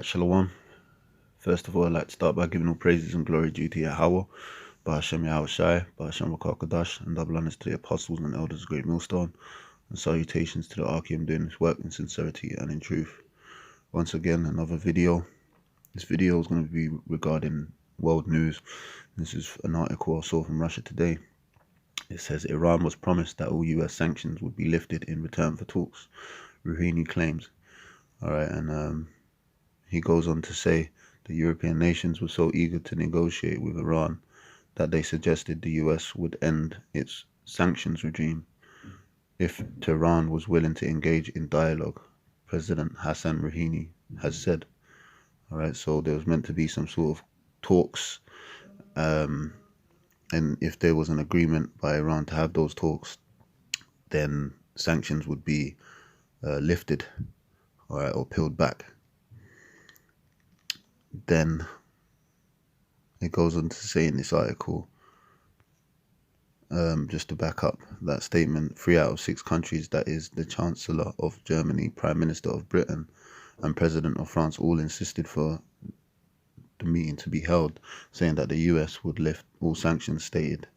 Shalom. First of all, I'd like to start by giving all praises and glory due to Yahweh, Bahashem Yahushai, Bahashem Wakakadash, and double honors to the apostles and elders of Great Millstone, and salutations to the Archeum doing this work in sincerity and in truth. Once again, another video. This video is going to be regarding world news. This is an article I saw from Russia Today. It says Iran was promised that all US sanctions would be lifted in return for talks. Rouhani claims. Alright, and he goes on to say the European nations were so eager to negotiate with Iran that they suggested the US would end its sanctions regime if Tehran was willing to engage in dialogue, President Hassan Rouhani has said. Alright, so there was meant to be some sort of talks, and if there was an agreement by Iran to have those talks, then sanctions would be lifted, alright, or peeled back. Then it goes on to say in this article, just to back up that statement, 3 out of 6 countries, that is the Chancellor of Germany, Prime Minister of Britain, and President of France, all insisted for the meeting to be held, saying that the US would lift all sanctions, stated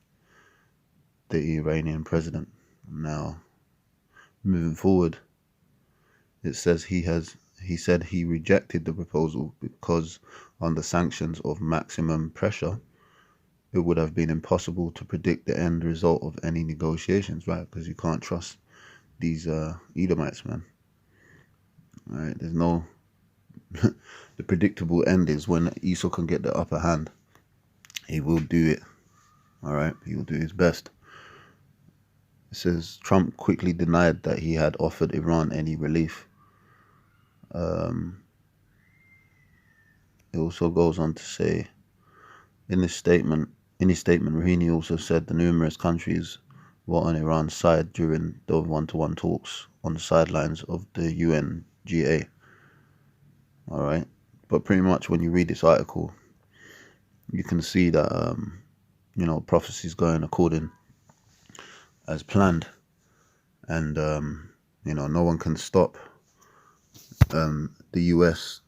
the Iranian president. Now, moving forward, it says he said he rejected the proposal because under sanctions of maximum pressure, it would have been impossible to predict the end result of any negotiations, right? Because you can't trust these Edomites, man. All right, there's no... the predictable end is when Esau can get the upper hand. He will do it, all right? He will do his best. It says Trump quickly denied that he had offered Iran any relief. It also goes on to say, in his statement, Rouhani also said the numerous countries were on Iran's side during the one-to-one talks on the sidelines of the UNGA. All right, but pretty much when you read this article, you can see that prophecy's going according as planned, and no one can stop the US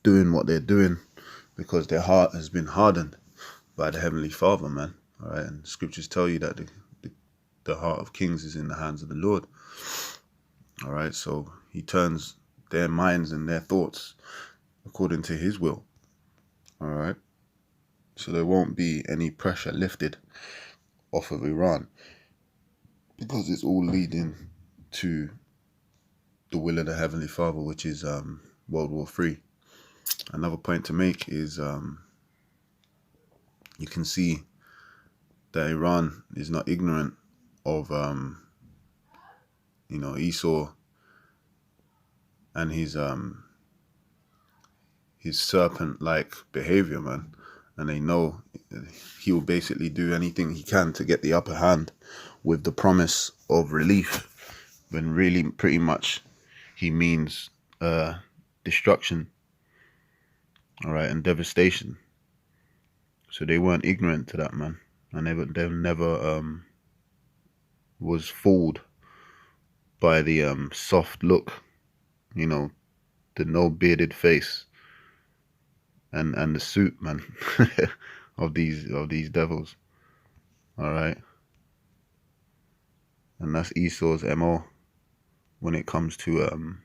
doing what they're doing, because their heart has been hardened by the Heavenly Father, man. All right, and the scriptures tell you that the heart of kings is in the hands of the Lord. All right, so he turns their minds and their thoughts according to his will. All right, so there won't be any pressure lifted off of Iran, because it's all leading to the will of the Heavenly Father, which is World War III. Another point to make is you can see that Iran is not ignorant of Esau and his serpent-like behavior, man. And they know he will basically do anything he can to get the upper hand with the promise of relief, when really pretty much he means destruction, all right, and devastation. So they weren't ignorant to that, man, and they never was fooled by the soft look, the no bearded face and the suit, man, of these devils. All right, and that's Esau's MO when it comes to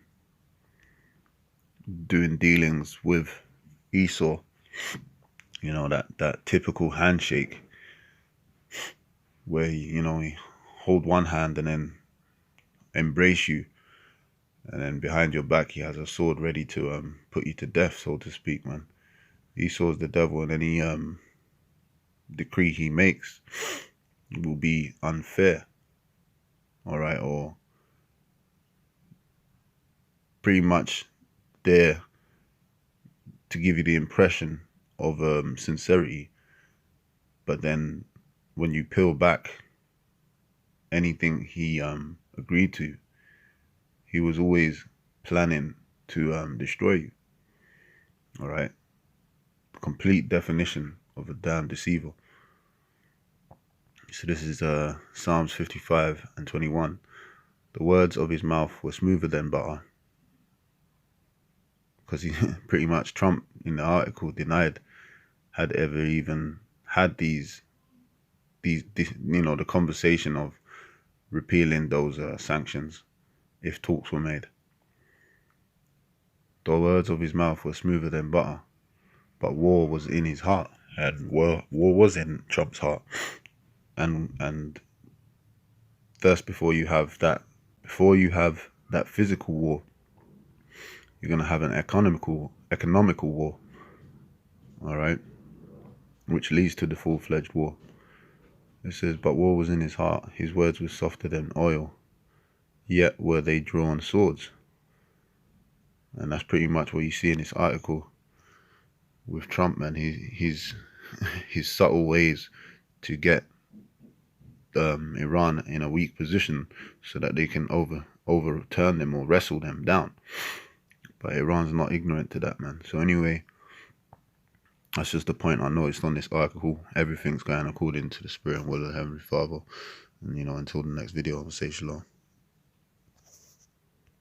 doing dealings with Esau. That typical handshake where he hold one hand and then embrace you, and then behind your back he has a sword ready to put you to death, so to speak, man. Esau's the devil, and any decree he makes will be unfair, all right, or pretty much there to give you the impression of sincerity, but then when you peel back anything he agreed to, he was always planning to destroy you. All right, complete definition of a damn deceiver. So this is Psalms 55 and 21. The words of his mouth were smoother than butter, because he pretty much, Trump in the article denied had ever even had these the conversation of repealing those sanctions if talks were made. The words of his mouth were smoother than butter, but war was in his heart, and war was in Trump's heart. And first, before you have that physical war, you're gonna have an economical war, all right, which leads to the full-fledged war. It says, but war was in his heart. His words were softer than oil, yet were they drawn swords. And that's pretty much what you see in this article with Trump, man. His subtle ways to get Iran in a weak position so that they can overturn them or wrestle them down. But Iran's not ignorant to that, man. So anyway, that's just the point I noticed on this article. Everything's going according to the spirit and will of the Heavenly Father. And until the next video, I'll say shalom.